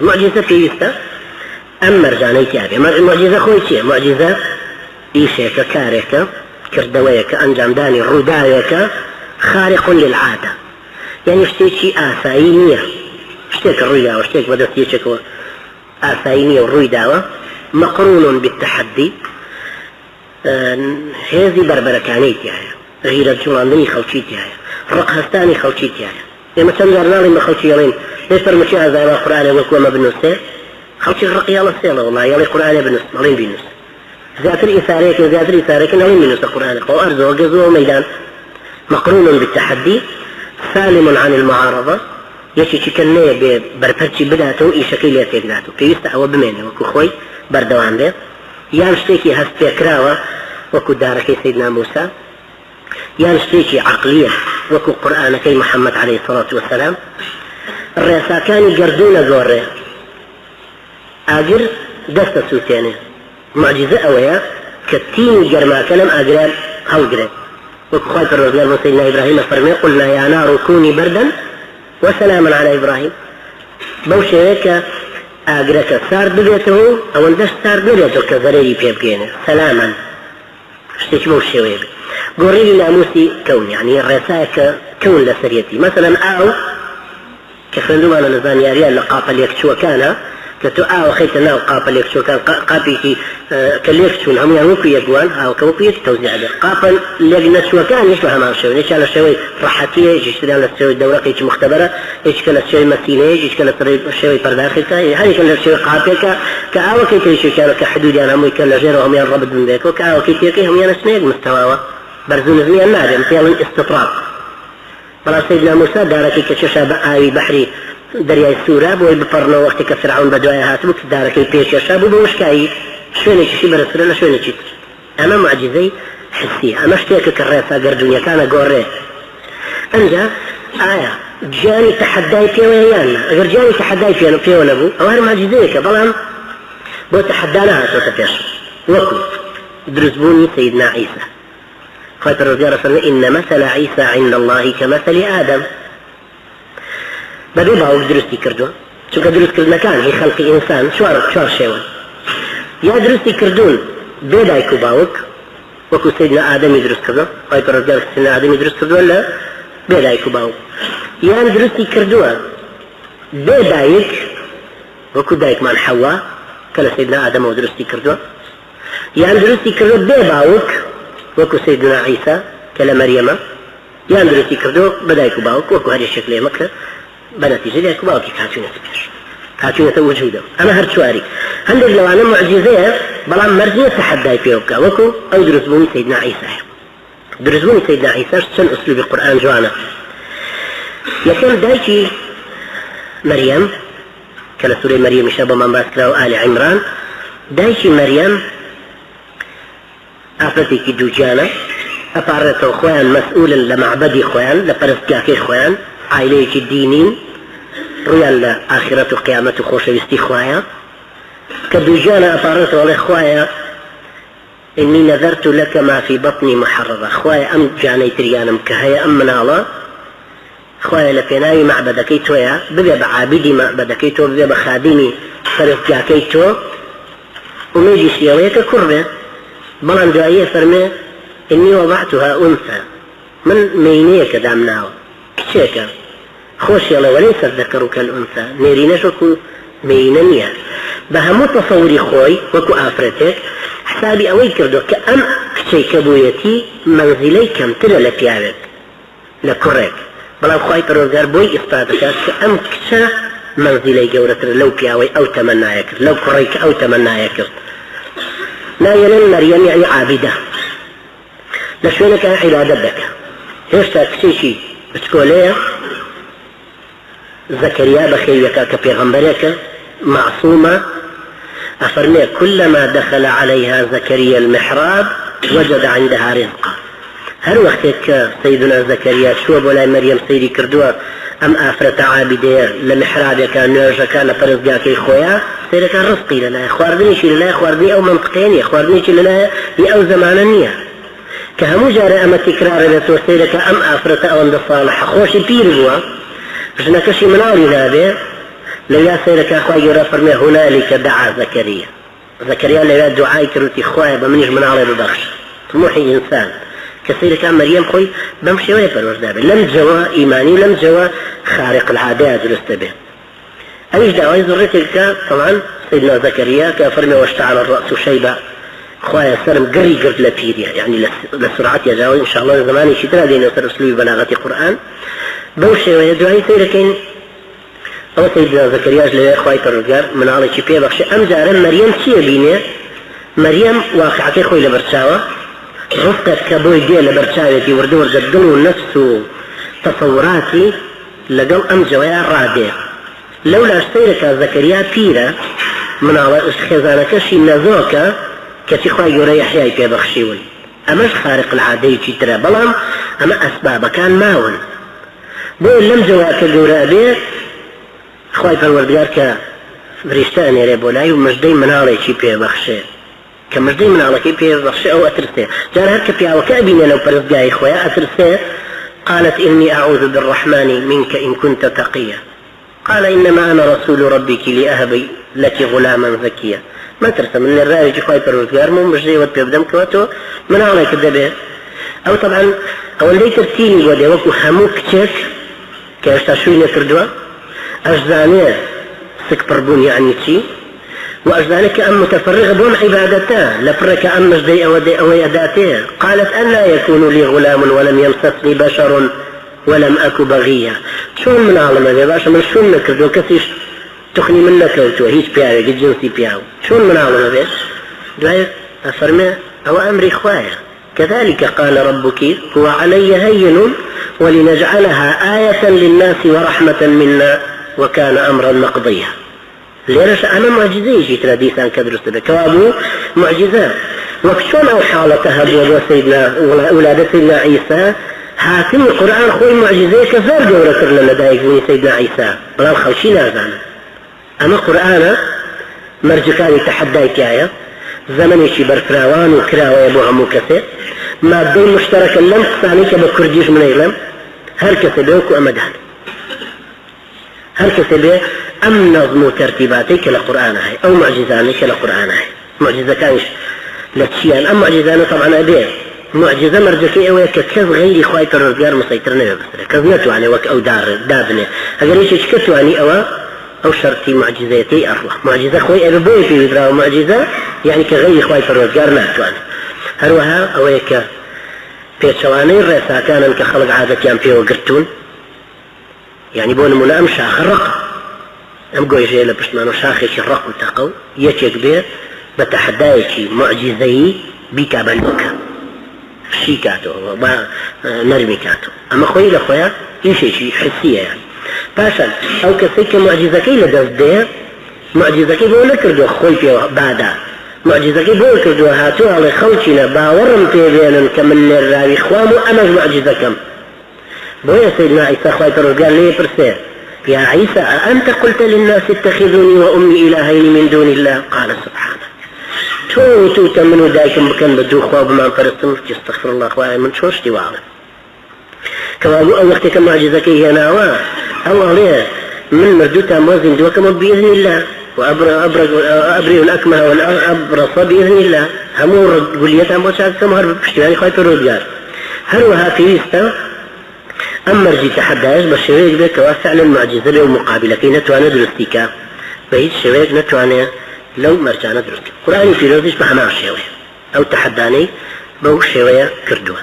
معجزة پێویستە ئەم مەرجانەی تیاابێ. معجزە خۆی چیە؟ معجزە ئیشێکە، کارێکە، کردەوەیەکە، ئەنجامدانی ڕووداوێکە خارق للعادة، یعنی شتێکی ئاسایی نییە، شتێک ڕوویداوە، شتێک بەدەست یەکێکەوە ئاسایی نییە و ڕوویداوە، مەقڕون بالتحدي، هێزی بربەرەکانەی تایە، غیرەت جوڵاندنی خەڵکی تایە، ڕقهستانی خەڵکی تایە. ئێمە چەند جار ناڵین بە خەڵکی ئەڵێن فەرمووی ئازاوا قورئانێ وەکووە مە بنووسێ، خەڵکی ڕقی ئەڵەسێڵە وڵای ئەڵێ قورئانێ بنووس، ئەڵێن بینووس، زیاتر ئیسارەیەکن ئەڵێن بینووسە قورئانێ، خۆ ئەرزەوە گەزووە مەیدان. مەقڕون بالتحدي سالم عن المعارضة، یەکێکی کە نەیە بێ بەرپەرچی بداتەوە ئیشەکەی لێ تێکداتەوە، پێویستە ئەوە بمێنێ وەکو خۆی بەردەوام بێ، یان شتێکی هەست پێکراوە وەکو دارەکەی سەیدنا موسا، یان شتێکی عەقلیە وەکو قورئانەکەی محەممەد عەلەیهی سەڵات وەسەلام. ڕێساکانی گەردوونە گۆڕێ، ئاگر دەستە سووتێنێ. معجزە ئەوەیە کە تینی گەرماکە لەم ئاگران هەڵگرێ، وەکو خوای پەروەردگار بۆ سەیدنا ئیبراهیم فەرمێ قولنا یا نار كوني بردا وسلاما على إبراهيم، بەو شێوەیە کە ئاگرەکە سارد ببێتەوە، ئەوەندەش سارد نبێتەوە کە زەرەری پێ بگێنێ، سەلامان، شتێکی بەو شێوەیە بێ. گۆڕینی ناموسی کەون، یعنی ڕێسایەکە کەون لە سەرەتی. مەسەلەن ئاو کە خوێندومانە لە زانیاریان لە قاپە لێکچووەکانە، کە تۆ ئاوە خەیتە ناو قاپە لێکچووەکان، قاپێکی کە لێکچوون هەمویان وەکو یەکوان، ئاوکە وەکو یەک تەوزیع بێ. قاپە لێک نەچووەکان یەک بە هەمان شێوە، یەکیان لە شێوەی ڕەحەتیە، یەکیان لە شێوەی دەورەقێکی مختبەرە، یەکێکە لە شێوەی مەسینەیە، یەکێکە لە شێوەی پەرداخیەکە، هەرێکە لە شێوەی قاپێکە کە ئاوەکەی تریشێکیانە کە حدودیان هەمووی کە لە ژێرەوە هەمویان ڕەبت بنبێتەوە، کە ئاوەکەی تێکەی هەمویانە سنەیەک مستەواوە، بەرزوو نزمیان نابێن، پێڵن ئیستطراب. بەڵام سەیدنا موسا دارەکەی کە چێشا بە ئاوی بەحری دەریای سوورە بۆی بپەڕنەوە، وەختی کە فیرعون بەدوایە هاتبوو کە دارەکەی پێکێشا بوو بە وشکایی شوێنێکیشی بەرزترە لە شوێنێکی تر. ئەمە معجزەی حسیە، ئەمە شتێکە کە ڕێسا گەردوونیەکانە گۆڕێ. ئەنجا ئایا گیانی تەحەدای پێوەیە یان نا؟ ئەگەر گیانی تەحەدای پێوە نەبوو ئەوە هەر معجزەیەکە، بەڵام بۆ تەحەدا نەهاتۆتە پێش، وەکو دروستبوونی سەیدنا عیسا. خوای پەروەردگار فەرمێ ئین مەثل عیسا عند الله کەمەثل ئادەم، بەبێ باوک درستی کردووە، چونکە دروستکردنەکان هی خەڵقی ئینسان چوار شێوە، یا درستی کردوون بێ دایک و باوک وەکو سەیدنا ئادەمی دروست کردووە، خوای پەروەردگار سەیدنا ئادەمی دروست کردووە لە بێ دایک و باوک، یان درستی کردووە بێ دایک وەکو دایکمان حەوا کە لە سەیدنا ئادەمەوە درستی کردووە، یان درستی کردووە بێ باوک وەکو سەیدنا عیسا کە لە مەریەمە، یان درستی کردووە بە دایک و باوک وەکو هەرێشێک لێمە کە بنتيجة دایک و باوکی کاتوونەتە پێش، کاتوونەتە وجودەوە. ئەمە هەر چواری. هەندێک لەوانە معجزەیە، بەڵام مەرجە تەحەدای پێ بکە، وەکو ئەو دروستبوونی سەیدنا عیسایە. دروستبوونی سەیدنا عیساش چەند ئوسلوبی قورئان جوانە. یەکەم دایکی مەریەم کە لە سوورەی مەریەمیشە بۆمان باس کراوە، ئالی عیمران، دایکی مەریەم ئافرەتێکی دووجانە، ئەپارڕێتەوە خۆیان مەسئولن لە مەعبەدی خۆیان، لە پەرستگاکەی خۆیان، عائلەیەکی دینین، ڕویان لە ئاخرەت و قیامەت و خۆشەویستی خوایە، کە دووجانە ئەپارڕێتەوە ئەڵێ خوایە ئینی نەذەرت لەکە ما فی بەطنی محەڕەڕە، خوایە ئەم جانەی تریانم کە هەیە، ئەم مناڵە خوایە لە پێناوی مەعبەدەکەی تۆیە، ببێ بە عابیدی مەعبەدەکەی تۆ، ببێ بە خادیمی پەرستگاکەی تۆ، ومێدی شێڵەیە کە کوڕ بێ. بەڵام دواییە فەرمێ ئینی وەضەعتها ئونسا، من مێینەیەکە دامناوە، کچێکە، خۆشیڵە وەلەیسە الذەکەڕ کەلئونسا، نێرینەش وەکو مێینە نییە. بە هەموو تەسەووری خۆی وەکو ئافرەتێک حسابی ئەوەی کردو کە ئەم کچەی کە بوویەتی مەنزیلەی کەمترە لە پیاوێک، لە کوڕێک، بەڵام خوای پەروەردگار بۆی ئیسپات دەکات کە ئەم کچە مەنزیلەی گەورەترە لەو پیاوەی ئەو تەمەنایە کرد، لەو کوڕی کە ئەو تەمەنایە کرد. نایەنێن مەریەم یعنی عابیدە، لە شوێنەکە عیبادەت دەکات، هێشتا کچێکی بچکۆلەیە، زەکەریا بەخێویەکە کە پێغەمبەرێکە معصومە، ئەفەرمێ كلما دخل عليها زكريا المحراب وجد عندها رزقا. هەر وەختێک کە سەیدنا زەکەریا چووە بۆ لای مەریەم سەیری کردووە ئەم ئافرەتە عابیدەیە لە محرابێکە، نوێژەکە لە پەرستگاکەی خۆیان، سەیرەکە ڕزقی لەلایە، خواردنیشی لەلایە، خواردنی ئەو مەنطقەیە نییە، خواردنیشی لەلایە ئەو زەمانە نییە، کە هەموو جارە ئەمە تیکرارە بێتەوە سەیرەکە ئەم ئافرەتە ئەوەندە ساڵحە، خۆشی پیر بووە، ژنەکەشی مناڵی نابێ، لەویا سەیرەکە خوای گەورە فەرمێ هونالك دعا زەکەریا لەویا دوعای کردوتی خوایە بە منیش مناڵێ ببەخش طموحی ئینسان کە سەیرەکە مەریەم خۆی بەم شێوەیە پەروەردە بێت لەم جەوە ئیمانی لەم جەوە خارق العادەیە دروستە بێت ئەویش داوای زۆرێکێکە طبعا سيدنا زكريا كفرمي واشتعل الرأس شيبا خويا سرم قري قرد لبيريا يعني لسرعة يجاوز إن شاء الله زماني شتنا دينا سر أسلوب بلاغة القرآن بوشي ويدعي سيركين أو سيدنا زكريا جل خوي ترجع من على شيء بيبخش أم جارا مريم شيء بينه مريم واقعك خوي لبرشاوة رفقت كبوي دي لبرشاوة وردور جدلوا نفسه تصوراتي لقل أم جوايا رادية لولا سيرك زكريا بيرا من على خزانك شي نزوكا كتي خوي يوري يحيى بيبخشيون أماش خارق العادي ترى بلام أما أسباب كان ماون بو لم جواك جورابي خوي فالوردگار كا فريشتاني ريبولاي ومجدي من على شي بيبخشي كمجدي من على كي بيبخشي أو أترسي جار هركا بيا وكابين لو برزقاي خويا أترسي قالت إني أعوذ بالرحمن منك إن كنت تقيا قال إنما أنا رسول ربك لأهب لك غلاما زكيا ما ترسم من الرأي خوي فالوردگار مو مجدي وات بيبدم كواتو من على كدبه أو طبعا أو اللي ترسيني ودي وكو همو كتك كاشتاشوين كردوا أجزانه سكبر بون يعني شي وأجزانه كأن متفرغ بون عبادته لفرك أن مجدي أو يداته قالت أن لا يكون لي غلام ولم يمسسني بشر ولم أك بغيا شون من عالم هذا باشا من شون نكردو كثيش تخني منك لو هيش بياو قد جنسي بياو شون من عالم هذا دعي أفرمي أو أمري خوايا كذلك قال ربك هو علي هين ولنجعلها آية للناس ورحمة منا وكان أمرا مقضيا ليش أنا معجزة جيت لديسان كدرس كوابو معجزة وكشون أو حالتها بوضع سيدنا ولادة سيدنا عيسى هاتم القرآن خوي معجزة كثير جورة لنا دايقوني سيدنا عيسى بلا الخوشي نازان أما قرآن مرجكاني تحدايك آية زمني شي برفراوان وكراوة يبوها مكسر مادة مشتركة لم تسانيك بكرديش من ايلم هل كسبوك أمدان هل كسبه أم نظم ترتيباتك لقرآن هاي أو معجزانك لقرآن هاي معجزة كانش لتشيان أم معجزانة طبعا أبيه معجزة مرجكي أوي ككذ غيري خواهي الرجال مسيطرنا ببسرة كذنتو عني وك أو دابنة أقل إيش كتو عني أو شرطي معجزاتي أروا معجزة خوي أبوي في بدراو معجزة يعني كغيري خواهي الرجال ناتو عني هروها أوي بيتشواني الرئيسة كان كخلق عادة كان فيه وقرتون يعني بون منا أم شاخ الرق أم قوي جيلة بشمانو شاخي الرق وتقو يتيك بيه بتحدايكي معجزي بيكا بلوكا شيكاتو نرمي كاتو أما خوي لخويا يشي حسية يعني باشا أو كسيك معجزكي لدزديه معجزكي بولا كردو خوي فيه بعدا معجزكي بولا كردو هاتو على خوشنا باورم تيبينا كمن الراوي خوامو أمج معجزكم بويا سيدنا عيسى خوي قال لي برسير يا عيسى أنت قلت للناس اتخذوني وأمي إلهين من دون الله قال سبحانه تو تمنوا دايكم بكن بدو خواب ما فرستم استغفر الله خواه من شوش تيوالي كما أو وقتك معجزكي هنا الله ليه من مردوتا موزن دوكم بإذن الله وأبرئ الأكمه والأبرص بإذن الله همور قليتا موشاكم هرب بشتواني خواه قال هروها في يستا أما رجي تحداش بالشويك بك وفعلا معجزة له مقابلة كي نتوانا درستيكا بهيد الشويك نتوانا لو مرجعنا درست قرآن في روزيش بحنا الشوية أو تحداني بو الشوية كردوه